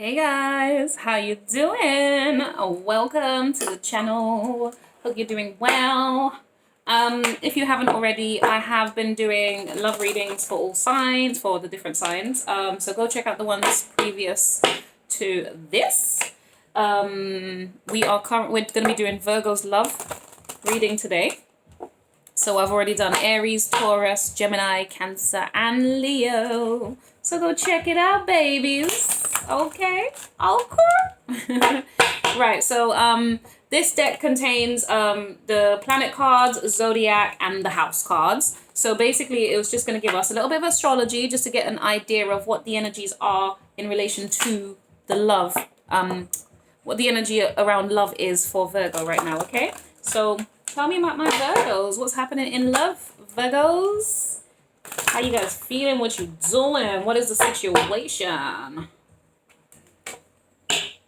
Hey guys, how you doing? Welcome to the channel. Hope you're doing well. If you haven't already, I have been doing love readings for all signs, for the different signs. So go check out the ones previous to this. We're going to be doing Virgo's love reading today. So I've already done Aries, Taurus, Gemini, Cancer, and Leo. So go check it out, babies. Okay. Right, so this deck contains the planet cards, zodiac, and the house cards. So basically, it was just going to give us a little bit of astrology just to get an idea of what the energies are in relation to the love, what the energy around love is for Virgo right now, okay? So tell me about my Virgos. What's happening in love, Virgos? How you guys feeling? What you doing? What is the situation?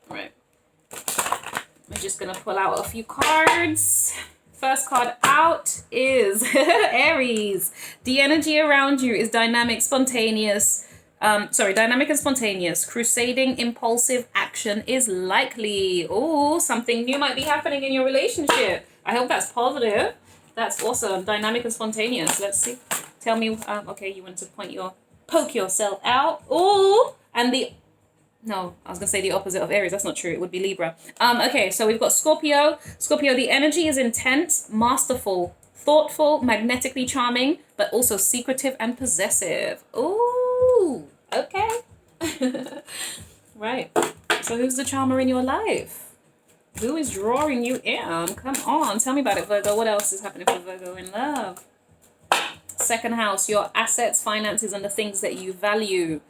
Right. I'm just going to pull out a few cards. First card out is Aries. The energy around you is dynamic and spontaneous. Crusading, impulsive action is likely. Oh, something new might be happening in your relationship. I hope that's positive. That's awesome. Dynamic and spontaneous. Let's see. Tell me. Okay, you want to poke yourself out. Oh, and no, I was going to say the opposite of Aries. That's not true. It would be Libra. Okay, so we've got Scorpio. Scorpio, the energy is intense, masterful, thoughtful, magnetically charming, but also secretive and possessive. Ooh, okay. Right. So who's the charmer in your life? Who is drawing you in? Come on, tell me about it, Virgo. What else is happening for Virgo in love? Second house, your assets, finances, and the things that you value.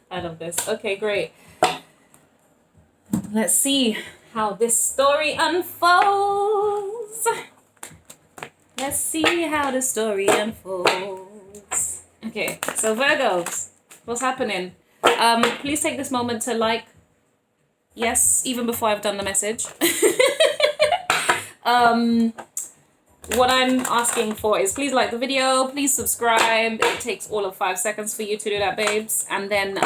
I love this. Okay, great. Let's see how this story unfolds. Let's see how the story unfolds. Okay, so Virgos, what's happening? Please take this moment to like, yes, even before I've done the message. What I'm asking for is please like the video, please subscribe. It takes all of 5 seconds for you to do that, babes. And then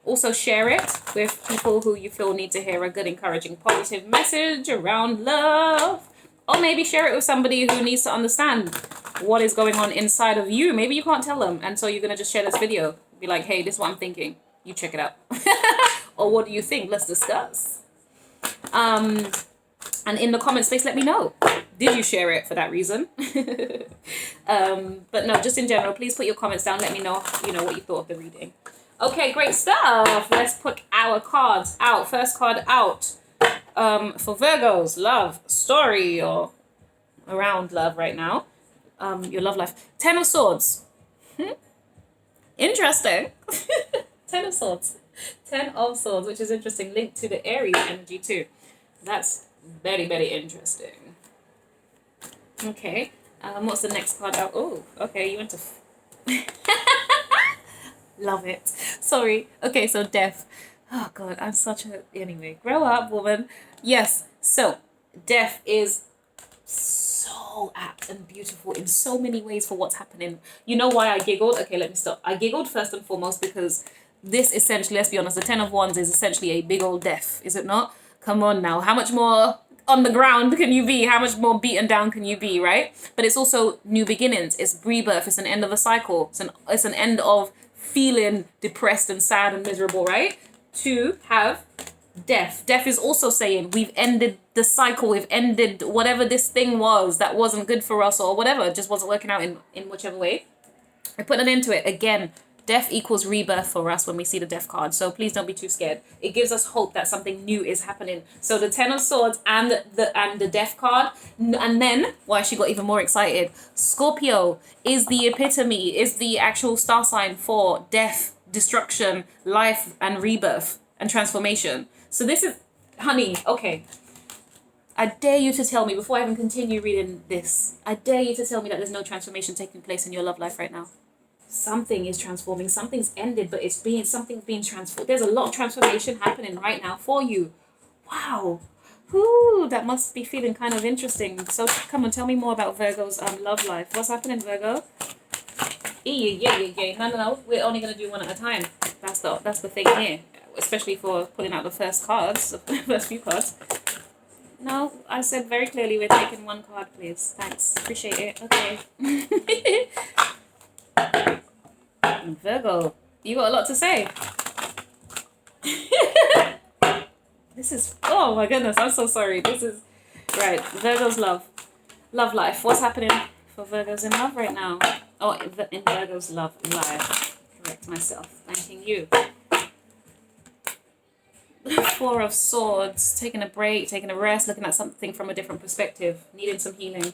also share it with people who you feel need to hear a good, encouraging, positive message around love. Or maybe share it with somebody who needs to understand what is going on inside of you. Maybe you can't tell them, and so you're going to just share this video. Be like, hey, this is what I'm thinking. You check it out. Or what do you think? Let's discuss. And in the comment space, let me know. Did you share it for that reason? But no, just in general, please put your comments down. Let me know, what you thought of the reading. Okay, great stuff. Let's put our cards out. First card out for Virgo's love story or around love right now. Your love life. 10 of Swords. Interesting. 10 of Swords. 10 of Swords, which is interesting. Linked to the Aries energy too. That's very, very interesting. Okay. What's the next card out? Oh, okay. You went to... Love it. Sorry. Okay, so Death. Oh, God. I'm such a... Anyway, grow up, woman. Yes. So, Death is so apt and beautiful in so many ways for what's happening. You know why I giggled? Okay, let me stop. I giggled first and foremost because this essentially, let's be honest, the 10 of Wands is essentially a big old death, is it not? Come on now. How much more on the ground can you be? How much more beaten down can you be, right? But it's also new beginnings. It's rebirth. It's an end of a cycle. It's an end of feeling depressed and sad and miserable, right? To have death. Death is also saying we've ended the cycle. We've ended whatever this thing was that wasn't good for us or whatever. It just wasn't working out in whichever way. I put an end to it. Again, death equals rebirth for us when we see the Death card. So please don't be too scared. It gives us hope that something new is happening. So the 10 of Swords and the Death card. And then, why she got even more excited, Scorpio is the epitome, is the actual star sign for death, destruction, life, and rebirth and transformation. So this is, honey, okay. I dare you to tell me, before I even continue reading this, I dare you to tell me that there's no transformation taking place in your love life right now. Something is transforming, something's ended, but something's being transformed. There's a lot of transformation happening right now for you. Wow. Ooh, that must be feeling kind of interesting. So come on, tell me more about Virgo's love life. What's happening, Virgo? Yeah. No. We're only going to do one at a time. That's the thing here, especially for pulling out the first cards, the first few cards. No, I said very clearly we're taking one card, please. Thanks. Appreciate it. Okay. Virgo, you got a lot to say. This is, oh my goodness, I'm so sorry. This is, right, Virgo's love life. What's happening for Virgos in love right now? Oh, in Virgo's love life. Correct myself. Thanking you. Four of Swords, taking a break, taking a rest, looking at something from a different perspective, needing some healing.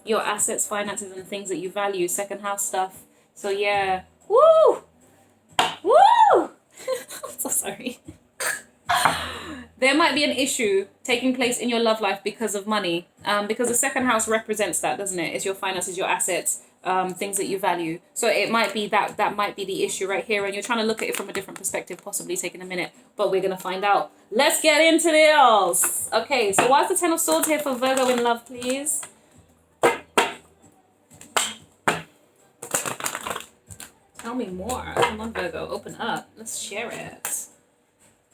Your assets, finances, and things that you value, second house stuff. So yeah, woo! I'm so sorry. There might be an issue taking place in your love life because of money. Because the second house represents that, doesn't it? It's your finances, your assets, things that you value. So it might be that might be the issue right here, and you're trying to look at it from a different perspective, possibly taking a minute, but we're gonna find out. Let's get into this. Okay, so why is the Ten of Swords here for Virgo in love, please? Tell me more. Come on, Virgo, open up. Let's share it.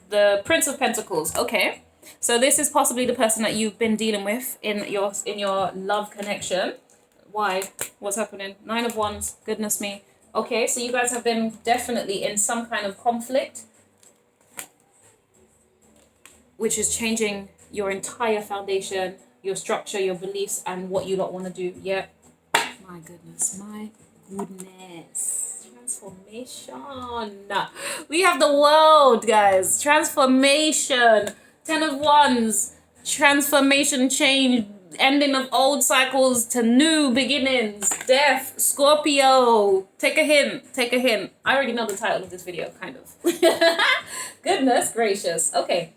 The Prince of Pentacles. Okay, so this is possibly the person that you've been dealing with in your love connection. Why? What's happening? Nine of Wands. Goodness me. Okay, so you guys have been definitely in some kind of conflict, which is changing your entire foundation, your structure, your beliefs, and what you don't want to do. Yeah. My goodness. My goodness. Transformation. We have the world, guys. Transformation. Ten of Wands. Transformation, change, ending of old cycles to new beginnings. Death. Scorpio. Take a hint. Take a hint. I already know the title of this video, kind of. Goodness gracious. Okay.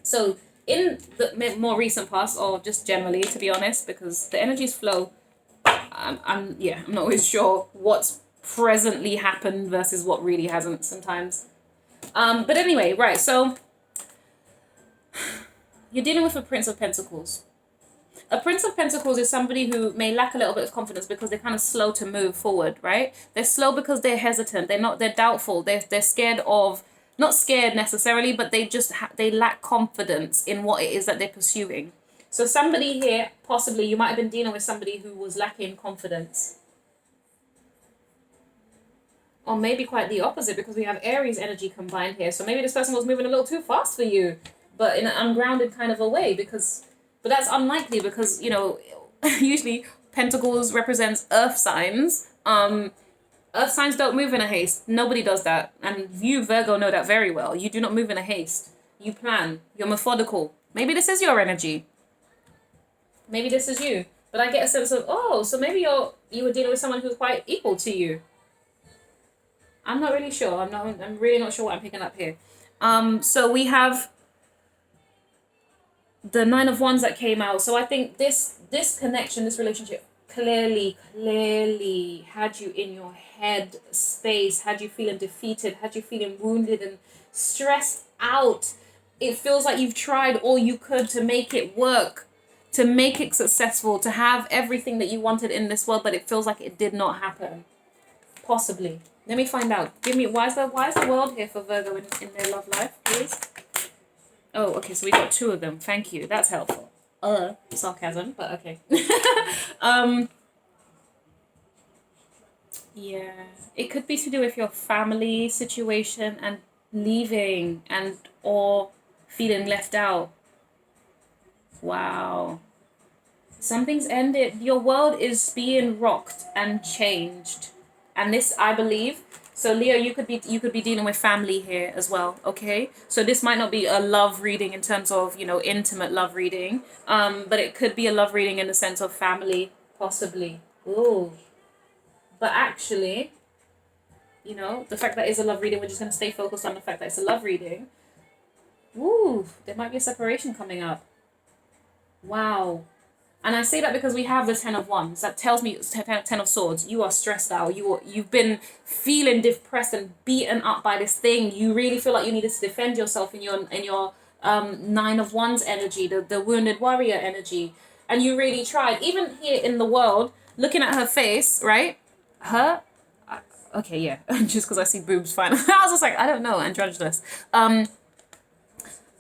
So in the more recent past, or just generally, to be honest, because the energies flow, I'm not always sure what's presently happened versus what really hasn't sometimes. But anyway, right, so you're dealing with a Prince of Pentacles. A Prince of Pentacles is somebody who may lack a little bit of confidence because they're kind of slow to move forward, right? They're slow because they're hesitant. They're doubtful. They're scared of, not scared necessarily, but they lack confidence in what it is that they're pursuing. So somebody here, possibly you might have been dealing with somebody who was lacking confidence. Or maybe quite the opposite, because we have Aries energy combined here. So maybe this person was moving a little too fast for you, but in an ungrounded kind of a way, but that's unlikely because, you know, usually Pentacles represents earth signs. Earth signs don't move in a haste. Nobody does that. And you, Virgo, know that very well. You do not move in a haste. You plan. You're methodical. Maybe this is your energy. Maybe this is you. But I get a sense of, oh, so maybe you were dealing with someone who's quite equal to you. I'm not really sure. I'm really not sure what I'm picking up here. So we have the Nine of Wands that came out. So I think this connection, this relationship clearly had you in your head space, had you feeling defeated, had you feeling wounded and stressed out. It feels like you've tried all you could to make it work, to make it successful, to have everything that you wanted in this world, but it feels like it did not happen. Possibly. Let me find out. Why is the world here for Virgo in their love life, please? Oh, okay, so we got two of them. Thank you. That's helpful. Sarcasm, but okay. Yeah. It could be to do with your family situation and leaving or feeling left out. Wow. Something's ended. Your world is being rocked and changed. And this, I believe, so Leo, you could be dealing with family here as well, okay? So this might not be a love reading in terms of, you know, intimate love reading, but it could be a love reading in the sense of family, possibly. Ooh. But actually, you know, the fact that it's a love reading, we're just going to stay focused on the fact that it's a love reading. Ooh, there might be a separation coming up. Wow. And I say that because we have the Ten of Wands. That tells me, Ten of Swords, you are stressed out. You've been feeling depressed and beaten up by this thing. You really feel like you needed to defend yourself in your Nine of Wands energy, the wounded warrior energy. And you really tried. Even here in the world, looking at her face, right? Okay, yeah, just because I see boobs, fine. I was just like, I don't know, androgynous.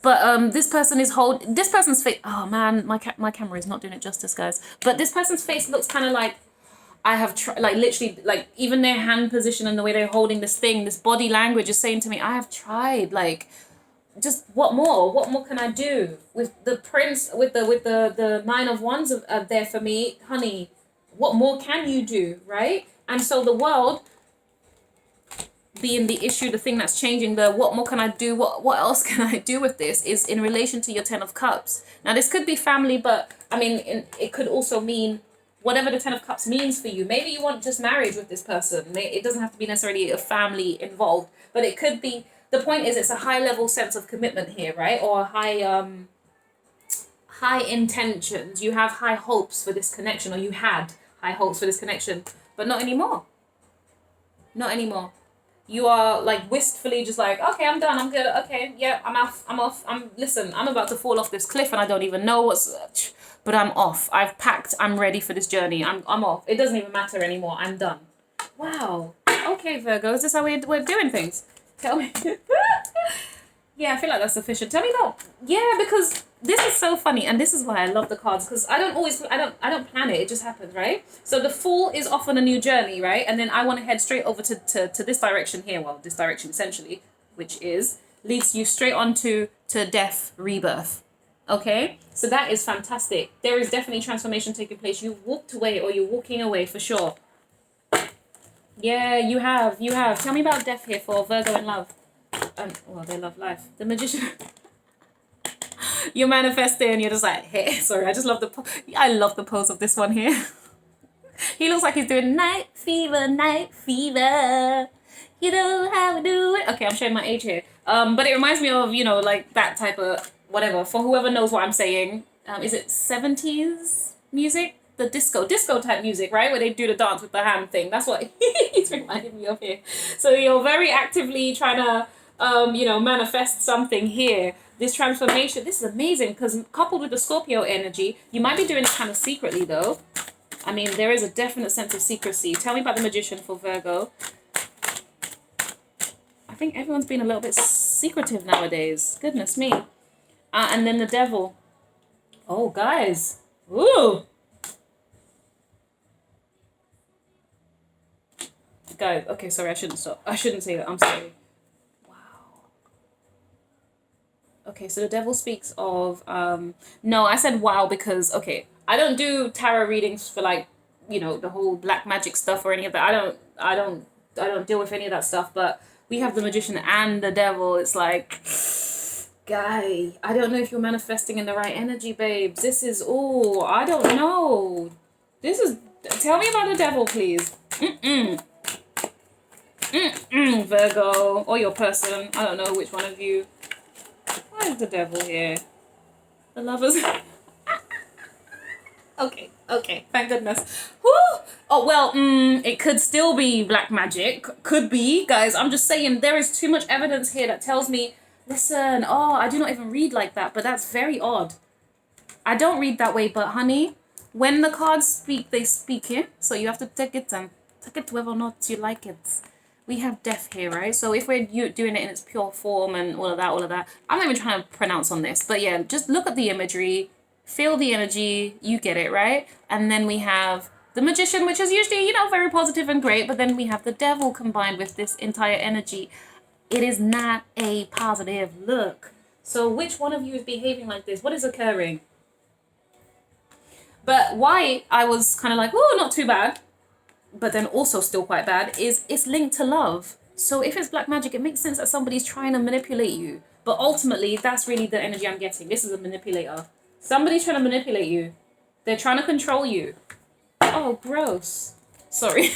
But this person is this person's face. Oh man, my camera is not doing it justice, guys. But this person's face looks kind of like I have tried, like literally, like even their hand position and the way they're holding this thing, this body language is saying to me, I have tried, like, just what more? What more can I do? With the prince, with the Nine of Wands there for me, honey. What more can you do, right? And so the world being the issue, the thing that's changing, the what more can I do, what else can I do with this, is in relation to your Ten of Cups. Now this could be family, but I mean it could also mean whatever the Ten of Cups means for you. Maybe you want just marriage with this person. It doesn't have to be necessarily a family involved, but it could be, the point is it's a high level sense of commitment here, right? Or high intentions. You have high hopes for this connection, or you had high hopes for this connection, but not anymore. Not anymore. You are like wistfully just like, okay, I'm done, I'm good, okay, yeah, I'm off, listen, I'm about to fall off this cliff and I don't even know but I'm off, I've packed, I'm ready for this journey, I'm off, it doesn't even matter anymore, I'm done. Wow, okay, Virgo, is this how we're doing things? Tell me. Yeah, I feel like that's sufficient. Tell me about, yeah, because this is so funny, and this is why I love the cards, because I don't plan it, it just happens, right? So the Fool is off on a new journey, right? And then I want to head straight over to this direction here, well, this direction essentially, which leads you straight on to death, rebirth, okay? So that is fantastic. There is definitely transformation taking place. You've walked away, or you're walking away for sure. Yeah, you have. Tell me about death here for Virgo in love. Well, they love life. The Magician. You're manifesting and you're just like, hey, sorry, I just love I love the pose of this one here. He looks like he's doing night fever. You know how we do it. Okay, I'm showing my age here. But it reminds me of, you know, like that type of whatever. For whoever knows what I'm saying, is it 70s music? The disco type music, right? Where they do the dance with the hand thing. That's what he's reminding me of here. So you're very actively trying to, you know, manifest something here. This transformation, this is amazing, because coupled with the Scorpio energy, you might be doing it kind of secretly though. I mean, there is a definite sense of secrecy. Tell me about the Magician for Virgo. I think everyone's been a little bit secretive nowadays. Goodness me. And then the Devil. Oh, guys. Ooh. Guys, okay, sorry, I shouldn't stop. I shouldn't say that. I'm sorry. Wow. Okay, so the Devil speaks of, no, I said wow because, okay, I don't do tarot readings for, like, you know, the whole black magic stuff or any of that. I don't deal with any of that stuff, but we have the Magician and the Devil. It's like, guy, I don't know if you're manifesting in the right energy, babes. This is, oh, I don't know. Tell me about the Devil, please. Virgo, or your person. I don't know which one of you. Why is the Devil here? The Lovers. Okay, thank goodness. Woo! Oh, well, it could still be black magic. Could be, guys. I'm just saying, there is too much evidence here that tells me, listen, oh, I do not even read like that, but that's very odd. I don't read that way, but honey, when the cards speak, they speak here. So you have to take it and take it whether or not you like it. We have death here, right? So if we're doing it in its pure form and all of that, I'm not even trying to pronounce on this, but yeah, just look at the imagery, feel the energy, you get it, right? And then we have the Magician, which is usually, you know, very positive and great, but then we have the Devil combined with this entire energy. It is not a positive look. So which one of you is behaving like this? What is occurring? But why I was kind of like, oh, not too bad, but then also still quite bad, is it's linked to love. So if it's black magic, it makes sense that somebody's trying to manipulate you. But ultimately, that's really the energy I'm getting. This is a manipulator. Somebody's trying to manipulate you. They're trying to control you. Oh, gross. Sorry.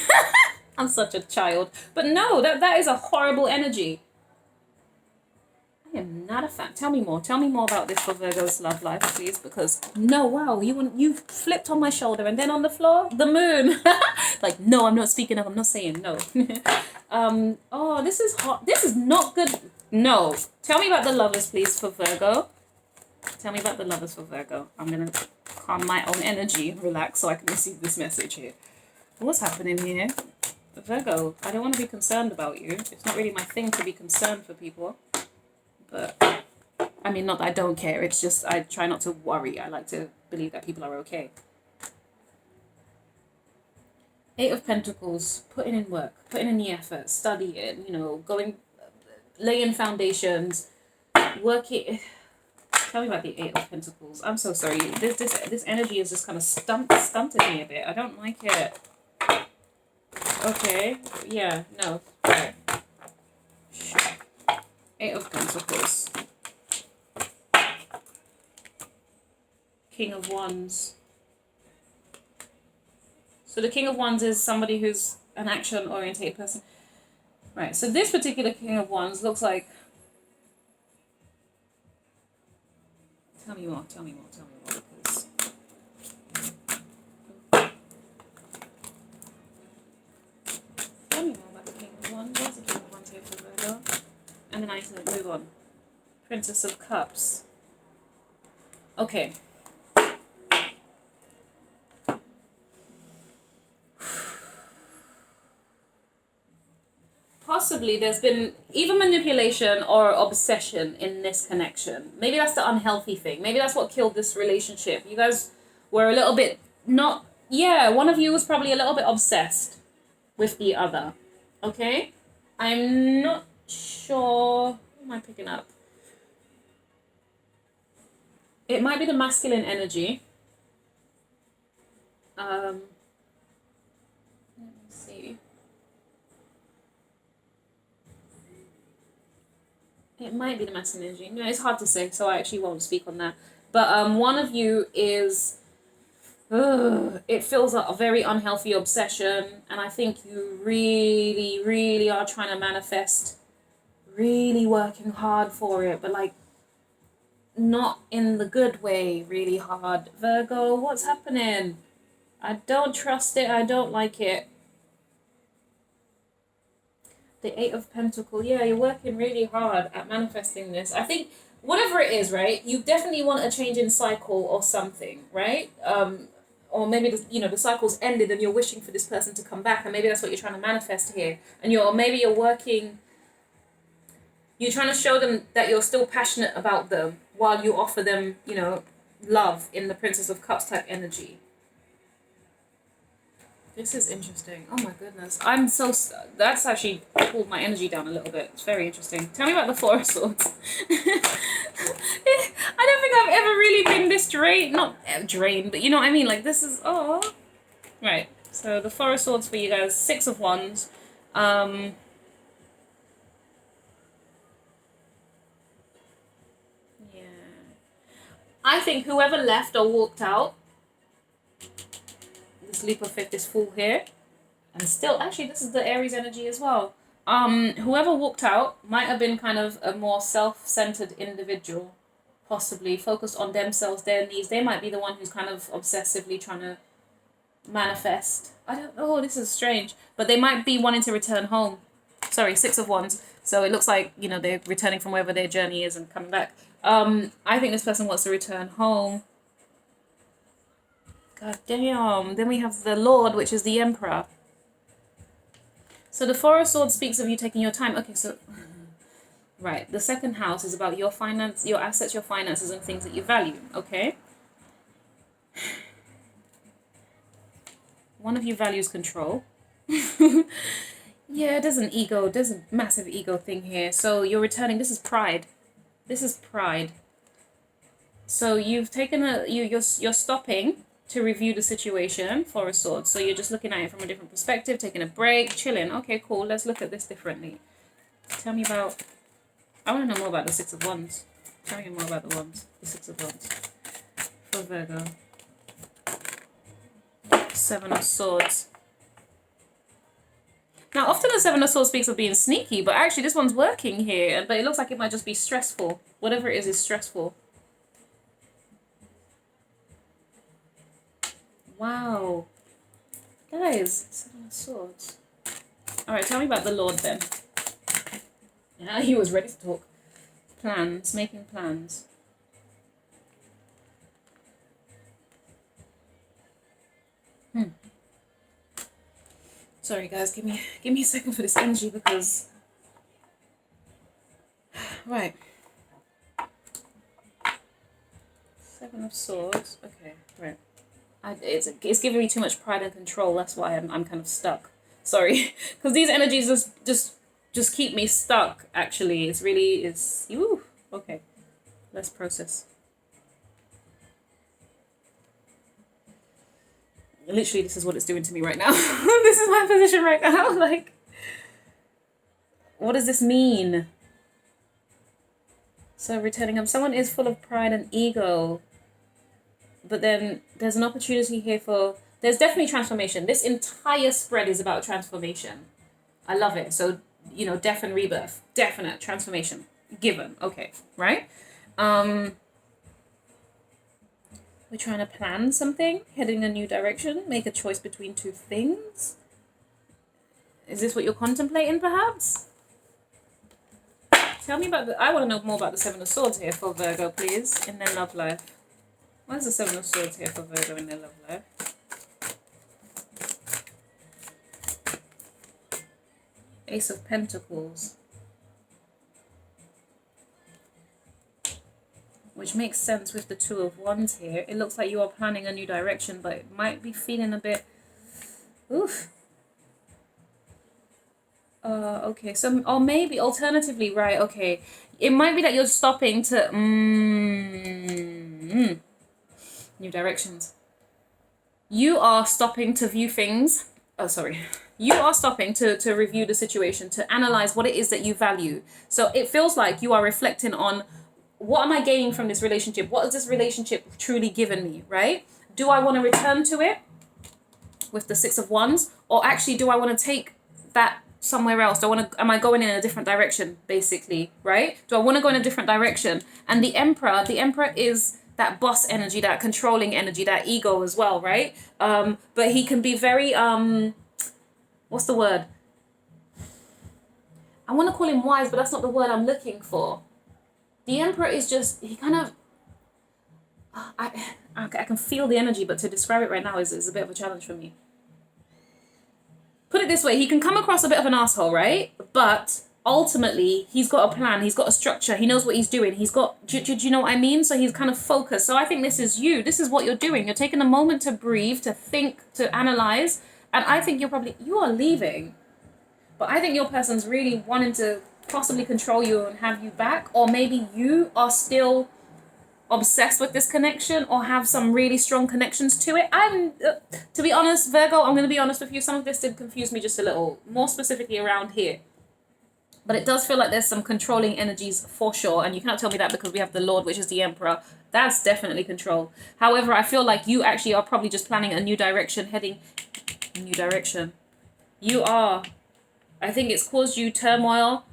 I'm such a child. But no, that is a horrible energy. I am not a fan. Tell me more. Tell me more about this for Virgo's love life, please. Because, no, wow, you flipped on my shoulder and then on the floor, the moon. Like, no, I'm not speaking up. I'm not saying no. Oh, this is hot. This is not good. No. Tell me about the Lovers, please, for Virgo. Tell me about the Lovers for Virgo. I'm going to calm my own energy and relax so I can receive this message here. What's happening here? Virgo, I don't want to be concerned about you. It's not really my thing to be concerned for people. But, I mean, not that I don't care. It's just I try not to worry. I like to believe that people are okay. Eight of Pentacles, putting in work, putting in the effort, studying, you know, going, laying foundations, working. Tell me about the Eight of Pentacles. I'm so sorry. This energy is just kind of stunted me a bit. I don't like it. Okay. Yeah. No. Right. Sure. Eight of Pentacles. King of Wands. So the King of Wands is somebody who's an action-oriented person. Right, so this particular King of Wands looks like... Tell me more, because... Tell me more about the King of Wands. What's the King of Wands here for Virgo? And then I can move on. Princess of Cups. Okay. Possibly there's been either manipulation or obsession in this connection. Maybe that's the unhealthy thing. Maybe that's what killed this relationship. You guys were a little bit not... Yeah, one of you was probably a little bit obsessed with the other. Okay? I'm not sure... What am I picking up? It might be the masculine energy. Let me see. It might be the masculine energy. No, it's hard to say, so I actually won't speak on that. But one of you is... it feels like a very unhealthy obsession, and I think you really, really are trying to manifest, really working hard for it, but like not in the good way, really hard. Virgo, what's happening? I don't trust it. I don't like it. The Eight of Pentacles. Yeah, you're working really hard at manifesting this. I think whatever it is, right? You definitely want a change in cycle or something, right? Or maybe the cycle's ended and you're wishing for this person to come back, and maybe that's what you're trying to manifest here. And maybe you're working. You're trying to show them that you're still passionate about them while you offer them, love in the Princess of Cups type energy. This is interesting. Oh my goodness. That's actually pulled my energy down a little bit. It's very interesting. Tell me about the Four of Swords. I don't think I've ever really been this drained. Not drained, but you know what I mean? Like, this is... Oh. Right. So, the Four of Swords for you guys. Six of Wands. Yeah. I think whoever left or walked out, this leap of faith, this Fool here, and still, actually, this is the Aries energy as well. Whoever walked out might have been kind of a more self-centered individual, possibly focused on themselves, their needs. They might be the one who's kind of obsessively trying to manifest. I don't know, this is strange. But they might be wanting to return home. Sorry, Six of Wands. So it looks like, they're returning from wherever their journey is and coming back. I think this person wants to return home. God damn. Then we have the Lord, which is the Emperor. So the Four of Swords speaks of you taking your time. Okay, so... Right, the second house is about your finance, your assets, your finances, and things that you value, okay? One of you values control. Yeah, there's a massive ego thing here. So you're returning, this is pride. This is pride. So you've taken you're stopping to review the situation, Four of Swords. So you're just looking at it from a different perspective, taking a break, chilling. Okay, cool, let's look at this differently. Tell me about... I want to know more about the Six of Wands. Tell me more about the Six of Wands. For Virgo. Seven of Swords. Now, often the Seven of Swords speaks of being sneaky, but actually this one's working here. But it looks like it might just be stressful. Whatever it is stressful. Wow. Guys, Seven of Swords. Alright, tell me about the Lord then. Yeah, he was ready to talk. Plans, making plans. Sorry guys, give me a second for this energy because right. Seven of Swords. Okay, right. It's giving me too much pride and control. That's why I'm kind of stuck. Sorry, because these energies just keep me stuck. Actually, it's ooh, okay. Let's process. Literally, this is what it's doing to me right now. This is my position right now. Like, what does this mean? So returning home, someone is full of pride and ego. But then there's an opportunity here for, there's definitely transformation. This entire spread is about transformation. I love it. So, you know, death and rebirth, definite transformation, given. Okay, right? We're trying to plan something, heading in a new direction, make a choice between two things. Is this what you're contemplating, perhaps? Tell me about I want to know more about the Seven of Swords here for Virgo, please, in their love life. Why is the Seven of Swords here for Virgo in their love life? Ace of Pentacles. Which makes sense with the Two of Wands here. It looks like you are planning a new direction, but it might be feeling a bit... Oof. Okay, so, or maybe alternatively, right, okay. It might be that you're stopping to... new directions. You are stopping to view things. Oh, sorry. You are stopping to review the situation, to analyze what it is that you value. So it feels like you are reflecting on, what am I gaining from this relationship? What has this relationship truly given me, right? Do I want to return to it with the Six of Wands? Or actually, do I want to take that somewhere else? Am I going in a different direction, basically, right? Do I want to go in a different direction? And the Emperor is that boss energy, that controlling energy, that ego as well, right? But he can be very, what's the word? I want to call him wise, but that's not the word I'm looking for. The Emperor is just, he kind of, I can feel the energy, but to describe it right now is a bit of a challenge for me. Put it this way, he can come across a bit of an asshole, right? But ultimately, he's got a plan, he's got a structure, he knows what he's doing, he's got, do you know what I mean? So he's kind of focused. So I think this is you, this is what you're doing. You're taking a moment to breathe, to think, to analyze, and I think you are leaving. But I think your person's really wanting to possibly control you and have you back, or maybe you are still obsessed with this connection or have some really strong connections to it. To be honest, Virgo, I'm going to be honest with you, some of this did confuse me just a little, more specifically around here. But it does feel like there's some controlling energies for sure, and you cannot tell me that because we have the Lord, which is the Emperor. That's definitely control. However, I feel like you actually are probably just planning a new direction, heading a new direction. You are. I think it's caused you turmoil.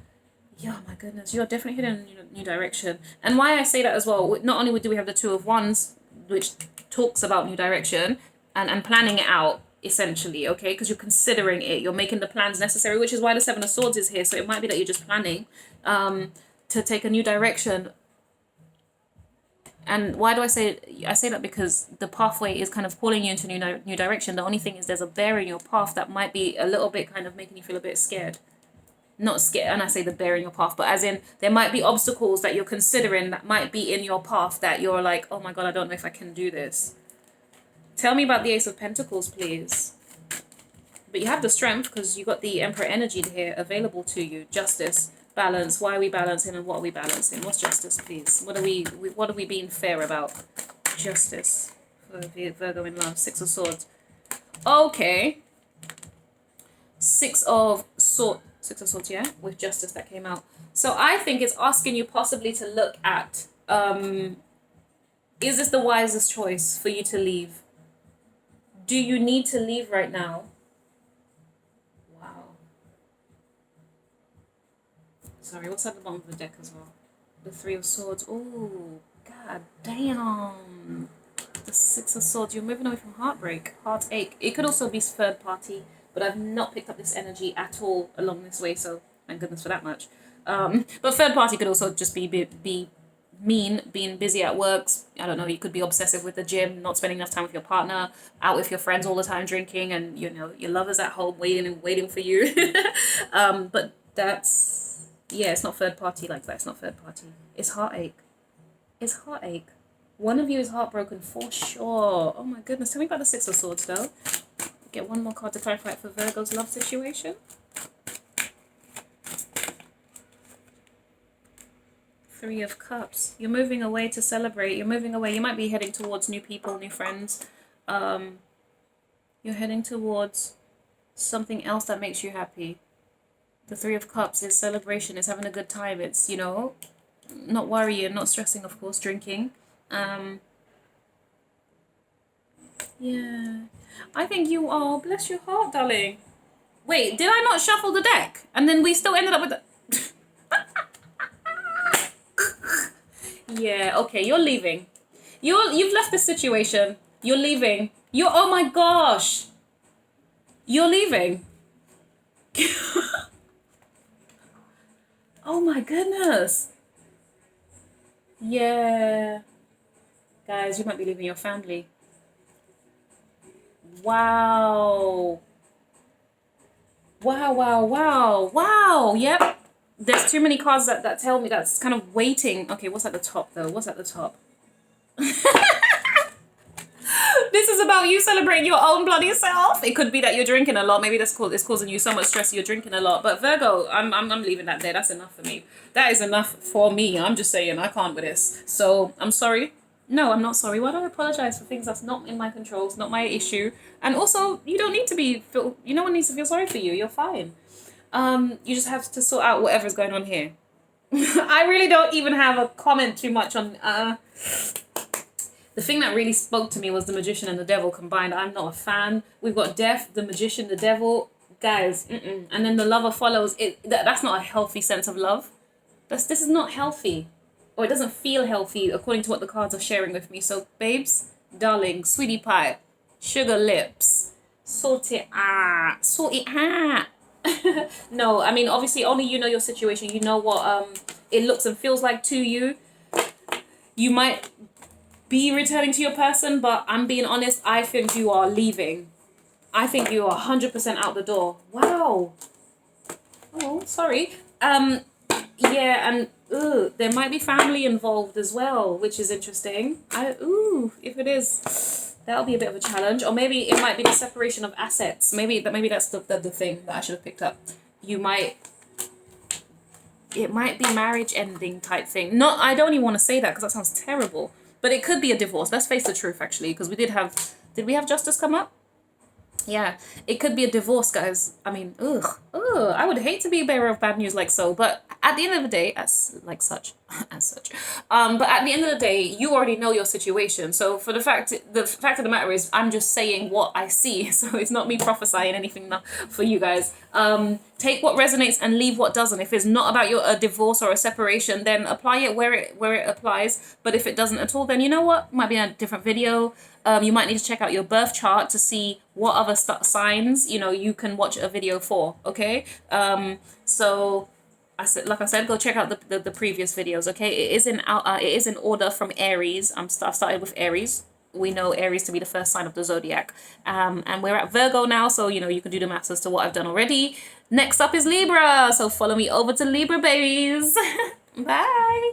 Yeah, my goodness, you're definitely heading in a new direction. And why I say that as well, not only do we have the Two of Wands, which talks about new direction and planning it out, essentially, okay? Because you're considering it, you're making the plans necessary, which is why the Seven of Swords is here. So it might be that you're just planning to take a new direction. And why do I say that? Because the pathway is kind of pulling you into new direction. The only thing is there's a bear in your path that might be a little bit kind of making you feel a bit scared. Not scared, and I say the bear in your path, but as in there might be obstacles that you're considering that might be in your path that you're like, oh my God, I don't know if I can do this. Tell me about the Ace of Pentacles, please. But you have the strength because you got the Emperor energy here available to you. Justice, balance. Why are we balancing and what are we balancing? What's justice, please? What are we being fair about? Justice for Virgo in love. Six of Swords. Okay. Six of Swords, yeah, with justice that came out. So I think it's asking you possibly to look at, is this the wisest choice for you to leave? Do you need to leave right now? Wow. Sorry, what's at the bottom of the deck as well? The Three of Swords. Oh, God damn. The Six of Swords. You're moving away from heartbreak, heartache. It could also be third party, but I've not picked up this energy at all along this way, so thank goodness for that much. But third party could also just be mean being busy at work. I don't know, you could be obsessive with the gym, not spending enough time with your partner, out with your friends all the time drinking, and you know your lover's at home waiting for you. But that's, yeah, it's not third party like that. It's not third party. It's heartache. It's heartache. One of you is heartbroken for sure. Oh my goodness. Tell me about the Six of Swords though. Get one more card to clarify it for Virgo's love situation. Three of Cups. You're moving away to celebrate. You're moving away. You might be heading towards new people, new friends. You're heading towards something else that makes you happy. The Three of Cups is celebration. It's having a good time. It's, you know, not worrying, not stressing, of course, drinking. Yeah. I think you are. Bless your heart, darling. Wait, did I not shuffle the deck? And then we still ended up with the... Yeah, okay, you're leaving. You've left the situation. You're leaving. Oh my gosh. You're leaving. Oh my goodness. Yeah. Guys, you might be leaving your family. Wow. Wow. Yep. There's too many cards that tell me that's kind of waiting. Okay, what's at the top though? What's at the top? This is about you celebrating your own bloody self. It could be that you're drinking a lot. Maybe it's causing you so much stress you're drinking a lot. But Virgo, I'm leaving that there. That's enough for me. That is enough for me. I'm just saying I can't with this. So I'm sorry. No, I'm not sorry. Why do I apologize for things that's not in my control? It's not my issue. And also, you don't need to no one needs to feel sorry for you. You're fine. You just have to sort out whatever's going on here. I really don't even have a comment too much on the thing that really spoke to me was the Magician and the Devil combined. I'm not a fan. We've got Death, the Magician, the Devil. Guys, and then the Lover follows. That's not a healthy sense of love. This is not healthy. Or it doesn't feel healthy according to what the cards are sharing with me. So, babes, darling, sweetie pie, sugar lips, salty No, I mean, obviously, only you know your situation. You know what it looks and feels like to you. You might be returning to your person, but I'm being honest, I think you are leaving. I think you are 100% out the door. Wow. Oh, sorry. Yeah, and there might be family involved as well, which is interesting. If it is, that'll be a bit of a challenge. Or maybe it might be the separation of assets. Maybe that's the thing that I should have picked up. It might be marriage ending type thing. I don't even want to say that because that sounds terrible. But it could be a divorce. Let's face the truth, actually, because did we have justice come up? Yeah, it could be a divorce, guys. I mean, I would hate to be a bearer of bad news like so, but at the end of the day, but at the end of the day, you already know your situation. So for the fact of the matter is, I'm just saying what I see. So it's not me prophesying anything for you guys. Take what resonates and leave what doesn't. If it's not about a divorce or a separation, then apply it where it applies. But if it doesn't at all, then you know what? Might be a different video. You might need to check out your birth chart to see what other signs you can watch a video for. Okay. So like I said, go check out the previous videos. Okay. It is in order from Aries. I've started with Aries. We know Aries to be the first sign of the zodiac. And we're at Virgo now, so you can do the maths as to what I've done already. Next up is Libra. So follow me over to Libra, babies. Bye.